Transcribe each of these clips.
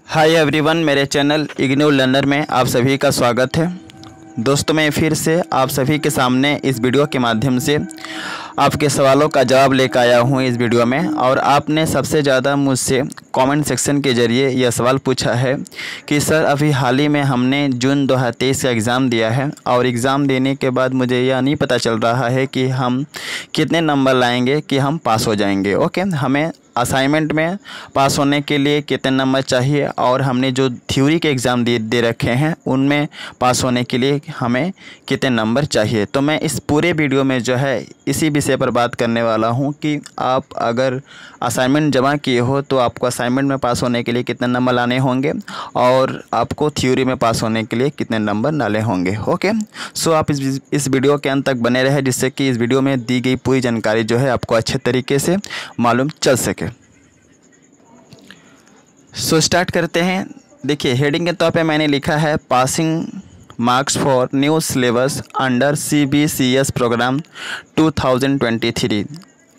Hi everyone, मेरे channel IGNOU learner में आप सभी का स्वागत है। दोस्तों, मैं फिर से आप सभी के सामने इस वीडियो के माध्यम से आपके सवालों का जवाब लेकर आया हूँ इस वीडियो में। और आपने सबसे ज़्यादा मुझसे कमेंट सेक्शन के ज़रिए यह सवाल पूछा है कि सर, अभी हाल ही में हमने जून 2023 का एग्ज़ाम दिया है और एग्ज़ाम देने के बाद मुझे यह नहीं पता चल रहा है कि हम कितने नंबर लाएंगे कि हम पास हो जाएंगे। ओके, हमें असाइनमेंट में पास होने के लिए कितने नंबर चाहिए और हमने जो थ्योरी के एग्ज़ाम दे रखे हैं उनमें पास होने के लिए हमें कितने नंबर चाहिए। तो मैं इस पूरे वीडियो में जो है इसी विषय पर बात करने वाला हूं कि आप अगर असाइनमेंट जमा किए हो तो आपको असाइनमेंट में पास होने के लिए कितने नंबर लाने होंगे और आपको थ्योरी में पास होने के लिए कितने नंबर लाने होंगे। ओके, सो आप इस वीडियो के अंत तक बने रहे जिससे कि इस वीडियो में दी गई पूरी जानकारी जो है आपको अच्छे तरीके से मालूम चल सके। सो स्टार्ट करते हैं। देखिए, हेडिंग के तौर पे मैंने लिखा है passing marks for new syllabus under CBCS programme 2023।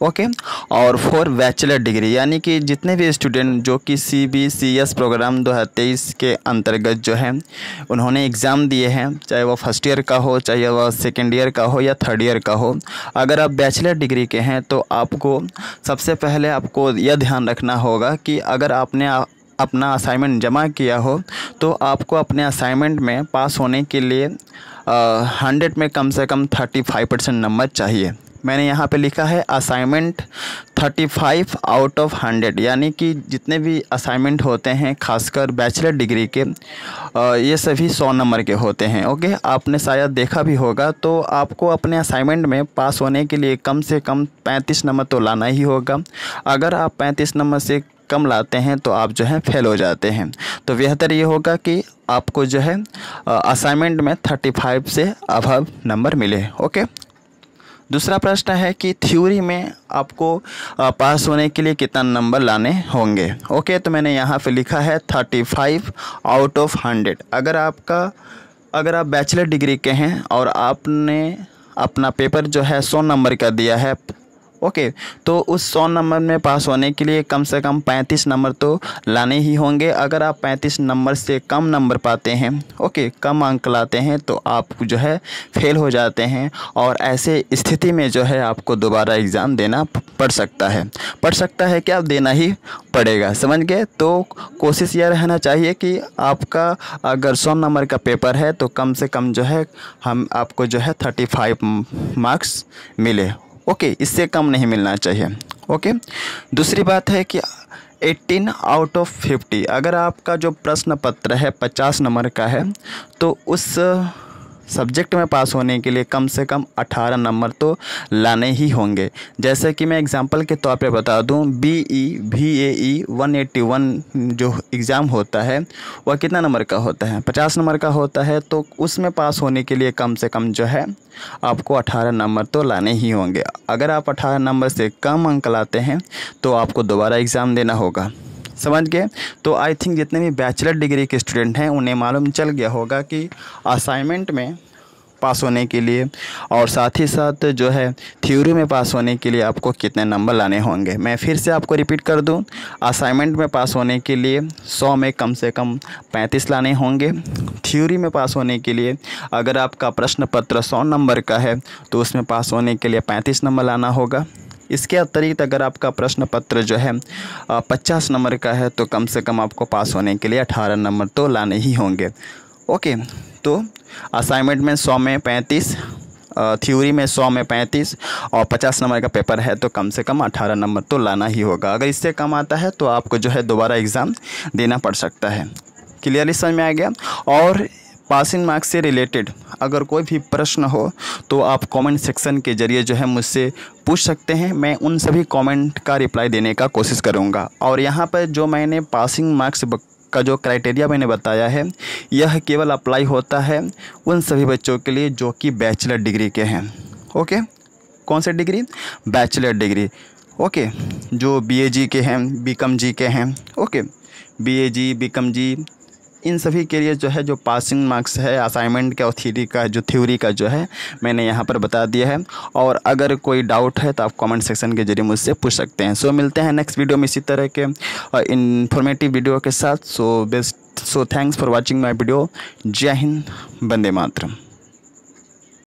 Okay, और फॉर बैचलर डिग्री, यानी कि जितने भी स्टूडेंट जो कि CBCS प्रोग्राम 2023 के अंतर्गत जो है उन्होंने एग्ज़ाम दिए हैं, चाहे वो फर्स्ट ईयर का हो, चाहे वो सेकेंड ईयर का हो या थर्ड ईयर का हो, अगर आप बैचलर डिग्री के हैं तो आपको सबसे पहले आपको यह ध्यान रखना होगा कि अगर आपने अपना असाइनमेंट जमा किया हो तो आपको अपने असाइनमेंट में पास होने के लिए 100 में कम से कम 35% नंबर चाहिए। मैंने यहाँ पे लिखा है असाइनमेंट 35 आउट ऑफ 100, यानी कि जितने भी असाइनमेंट होते हैं खासकर बैचलर डिग्री के ये सभी 100 नंबर के होते हैं। ओके, आपने शायद देखा भी होगा, तो आपको अपने असाइनमेंट में पास होने के लिए कम से कम 35 नंबर तो लाना ही होगा। अगर आप 35 नंबर से कम लाते हैं तो आप जो है फेल हो जाते हैं। तो बेहतर ये होगा कि आपको जो है असाइनमेंट में 35 से अबव नंबर मिले। ओके, दूसरा प्रश्न है कि थ्योरी में आपको पास होने के लिए कितना नंबर लाने होंगे। ओके, तो मैंने यहाँ पे लिखा है 35 आउट ऑफ 100। अगर आप बैचलर डिग्री के हैं और आपने अपना पेपर जो है 100 नंबर का दिया है, ओके, तो उस 100 नंबर में पास होने के लिए कम से कम 35 नंबर तो लाने ही होंगे। अगर आप 35 नंबर से कम नंबर पाते हैं, ओके, कम अंक लाते हैं, तो आप जो है फेल हो जाते हैं और ऐसे स्थिति में जो है आपको दोबारा एग्ज़ाम देना पड़ सकता है क्या, देना ही पड़ेगा। समझ गए? तो कोशिश यह रहना चाहिए कि आपका अगर 100 नंबर का पेपर है तो कम से कम जो है आपको जो है 35 मार्क्स मिले। ओके, इससे कम नहीं मिलना चाहिए। ओके, दूसरी बात है कि 18 आउट ऑफ 50, अगर आपका जो प्रश्न पत्र है 50 नंबर का है तो उस सब्जेक्ट में पास होने के लिए कम से कम 18 नंबर तो लाने ही होंगे। जैसे कि मैं एग्जांपल के तौर पे बता दूं, BE 181 जो एग्ज़ाम होता है वह कितना नंबर का होता है? 50 नंबर का होता है। तो उसमें पास होने के लिए कम से कम जो है आपको 18 नंबर तो लाने ही होंगे। अगर आप 18 नंबर से कम अंक लाते हैं तो आपको दोबारा एग्ज़ाम देना होगा। समझ गए? तो आई थिंक जितने भी बैचलर डिग्री के स्टूडेंट हैं उन्हें मालूम चल गया होगा कि असाइनमेंट में पास होने के लिए और साथ ही साथ जो है थ्योरी में पास होने के लिए आपको कितने नंबर लाने होंगे। मैं फिर से आपको रिपीट कर दूं, असाइनमेंट में पास होने के लिए 100 में कम से कम 35 लाने होंगे। थ्योरी में पास होने के लिए अगर आपका प्रश्न पत्र 100 नंबर का है तो उसमें पास होने के लिए 35 नंबर लाना होगा। इसके अतिरिक्त अगर आपका प्रश्न पत्र जो है 50 नंबर का है तो कम से कम आपको पास होने के लिए 18 नंबर तो लाने ही होंगे। ओके, तो असाइनमेंट में 100 में 35, थ्योरी में 100 में 35 और 50 नंबर का पेपर है तो कम से कम 18 नंबर तो लाना ही होगा। अगर इससे कम आता है तो आपको जो है दोबारा एग्ज़ाम देना पड़ सकता है। क्लियरली समझ में आ गया? और पासिंग मार्क्स से रिलेटेड अगर कोई भी प्रश्न हो तो आप कमेंट सेक्शन के ज़रिए जो है मुझसे पूछ सकते हैं। मैं उन सभी कमेंट का रिप्लाई देने का कोशिश करूंगा। और यहाँ पर जो मैंने पासिंग मार्क्स का जो क्राइटेरिया मैंने बताया है यह केवल अप्लाई होता है उन सभी बच्चों के लिए जो कि बैचलर डिग्री के हैं। ओके, कौन से डिग्री? Bachelor degree. ओके, जो BAG के हैं, BCom के हैं, ओके, BAG BCom इन सभी के लिए जो है जो पासिंग मार्क्स है असाइनमेंट का और थ्योरी का जो है मैंने यहाँ पर बता दिया है। और अगर कोई डाउट है तो आप कमेंट सेक्शन के जरिए मुझसे पूछ सकते हैं। सो मिलते हैं नेक्स्ट वीडियो में इसी तरह के इंफॉर्मेटिव वीडियो के साथ। So thanks for watching my video. जय हिंद, वंदे मातरम।